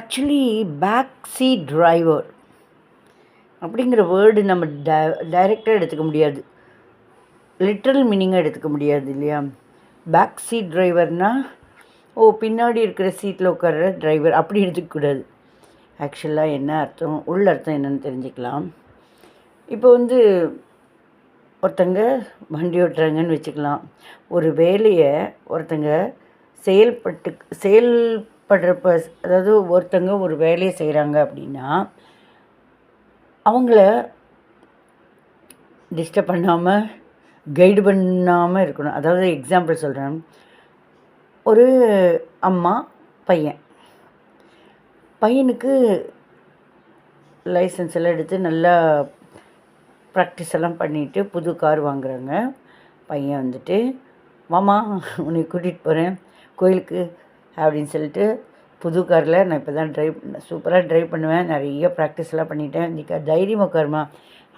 Actually back seat driver அப்படிங்கிற word நம்ம டைரெக்டாக எடுத்துக்க முடியாது, லிட்ரல் மீனிங்காக எடுத்துக்க முடியாது இல்லையா. பேக் சீட் டிரைவர்னால் பின்னாடி இருக்கிற சீட்டில் உட்கார்ற டிரைவர் அப்படி எடுத்துக்கக்கூடாது. ஆக்சுவலாக என்ன அர்த்தம், உள்ள அர்த்தம் என்னென்னு தெரிஞ்சுக்கலாம். இப்போ ஒருத்தங்க வண்டி ஓட்டுறாங்கன்னு வச்சுக்கலாம். ஒரு வேலையை ஒருத்தங்க செயல்படுறப்ப, அதாவது ஒருத்தங்க ஒரு வேலையை செய்கிறாங்க அப்படின்னா அவங்கள டிஸ்டர்ப் பண்ணாமல், கைடு பண்ணாமல் இருக்கணும். அதாவது எக்ஸாம்பிள் சொல்கிறேன். ஒரு அம்மா பையனுக்கு லைசன்ஸ் எல்லாம் எடுத்து நல்லா ப்ராக்டிஸ் எல்லாம் பண்ணிவிட்டு புது கார் வாங்குறாங்க. பையன் மாமா உன்னை கூட்டிகிட்டு போகிறேன் கோயிலுக்கு அப்படின்னு சொல்லிட்டு புது காரில் நான் இப்போ தான் சூப்பராக ட்ரைவ் பண்ணுவேன், நிறைய ப்ராக்டிஸ்லாம் பண்ணிட்டேன், நீ தைரியமாக உட்காருமா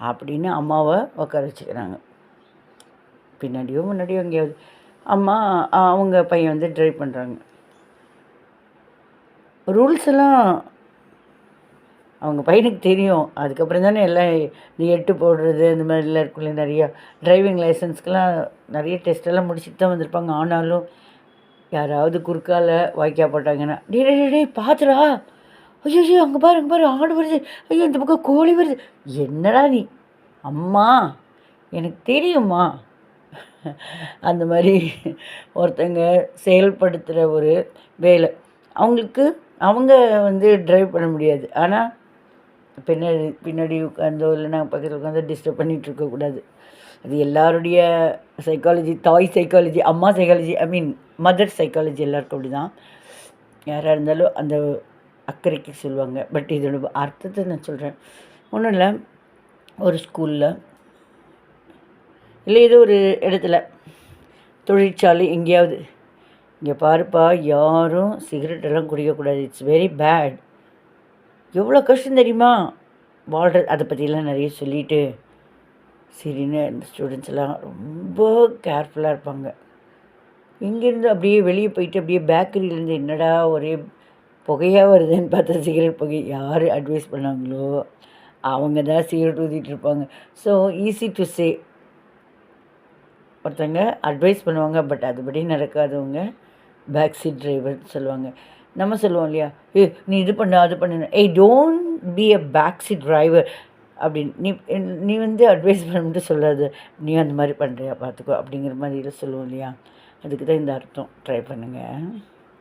அப்படின்னு அம்மாவை உட்கார வச்சுக்கிறாங்க. பின்னாடியோ முன்னாடியோ எங்கேயாவது அவங்க பையன் ட்ரைவ் பண்ணுறாங்க. ரூல்ஸ் எல்லாம் அவங்க பையனுக்கு தெரியும். அதுக்கப்புறம் தானே எல்லாம் நீ எட்டு போடுறது இந்த மாதிரிலாம் இருக்குல்ல. நிறையா டிரைவிங் லைசன்ஸ்க்கெலாம் நிறைய டெஸ்ட்டெல்லாம் முடிச்சுட்டு தான் வந்திருப்பாங்க. ஆனாலும் யாராவது குறுக்கால வாய்க்கா போட்டாங்கன்னா, டே பார்த்துடா, ஐயோ அங்கே பாரு ஆடு வருது, ஐயோ இந்த பக்கம் கோழி வருது, என்னடா நீ அம்மா எனக்கு தெரியுமா. அந்த மாதிரி ஒருத்தங்க செயல்படுத்துகிற ஒரு வேலை அவங்க ட்ரைவ் பண்ண முடியாது. ஆனால் பின்னாடி உட்காந்தோ இல்லைன்னா பக்கத்தில் உட்காந்து டிஸ்டர்ப் பண்ணிகிட்டு இருக்கக்கூடாது. அது எல்லாருடைய சைக்காலஜி, தாய் சைக்காலஜி, அம்மா சைக்காலஜி, மதர் சைக்காலஜி எல்லாருக்கும் அப்படி தான். யாராக இருந்தாலும் அந்த அக்கறைக்கு சொல்லுவாங்க. பட் இதோட அர்த்தத்தை நான் சொல்கிறேன். ஒன்றும் இல்லை, ஒரு ஸ்கூலில் இல்லை ஏதோ ஒரு இடத்துல தொழிற்சாலை எங்கேயாவது, இங்கே பாருப்பா யாரும் சிகரெட்டெல்லாம் குடிக்கக்கூடாது, இட்ஸ் வெரி பேட், எவ்வளோ கஷ்டம் தெரியுமா வாழ்கிறது, அதை பற்றிலாம் நிறைய சொல்லிவிட்டு சரின்னு அந்த ஸ்டூடெண்ட்ஸ் எல்லாம் ரொம்ப கேர்ஃபுல்லாக இருப்பாங்க. இங்கேருந்து அப்படியே வெளியே போயிட்டு அப்படியே பேக்கரியிலேருந்து என்னடா ஒரே புகையாக வருதுன்னு பார்த்தா சிகரெட் புகை. யார் அட்வைஸ் பண்ணாங்களோ அவங்க தான் சிகரெட் ஊற்றிட்டு இருப்பாங்க. ஸோ ஈஸி டு சே, ஒருத்தங்க அட்வைஸ் பண்ணுவாங்க, பட் அதுபடி நடக்காதவங்க பேக் சீட் டிரைவர்னு சொல்லுவாங்க. நம்ம சொல்லுவோம் இல்லையா, நீ இது பண்ணு அது பண்ணு, don't be a back seat driver அப்படின்னு நீ அட்வைஸ் பண்ணிட்டு சொல்லாது, நீ அந்த மாதிரி பண்ணுறியா பார்த்துக்கோ அப்படிங்கிற மாதிரி சொல்லுவோம் இல்லையா. அதுக்கு தான் இந்த அர்த்தம். ட்ரை பண்ணுங்கள்.